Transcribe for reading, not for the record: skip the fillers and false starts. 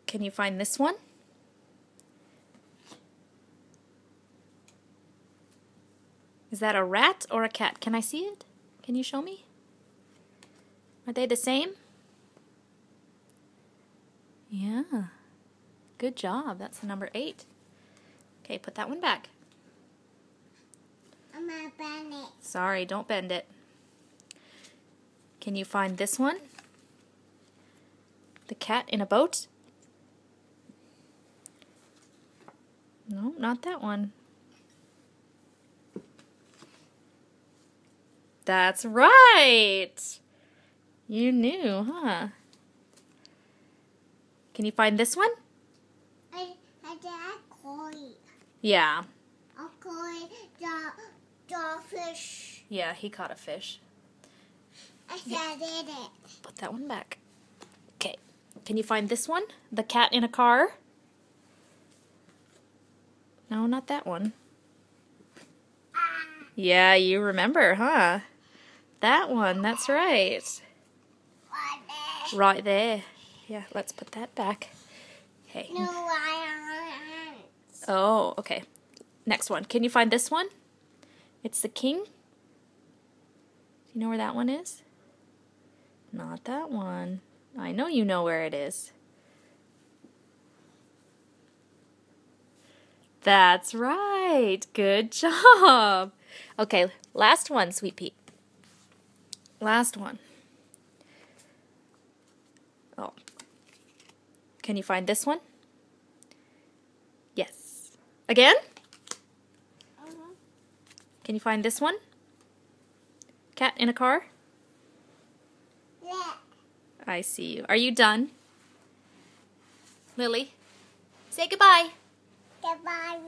Can you find this one? Is that a rat or a cat? Can I see it? Can you show me? Are they the same? Yeah. Good job. That's number 8. Okay, put that one back. I'm gonna bend it. Sorry, don't bend it. Can you find this one? The cat in a boat? No, not that one. That's right! You knew, huh? Can you find this one? I did koi. Yeah. A koi, the fish. Yeah, he caught a fish. I did it. Put that one back. Okay. Can you find this one? The cat in a car? No, not that one. Yeah, you remember, huh? That one, that's right. Right there. Yeah, let's put that back. Okay. No lions. Oh, okay. Next one. Can you find this one? It's the king. Do you know where that one is? Not that one. I know you know where it is. That's right. Good job. Okay, last one, Sweet Pea. Last one. Oh. Can you find this one? Yes. Again? Can you find this one? Cat in a car? Yeah. I see you. Are you done? Lily, say goodbye. Goodbye.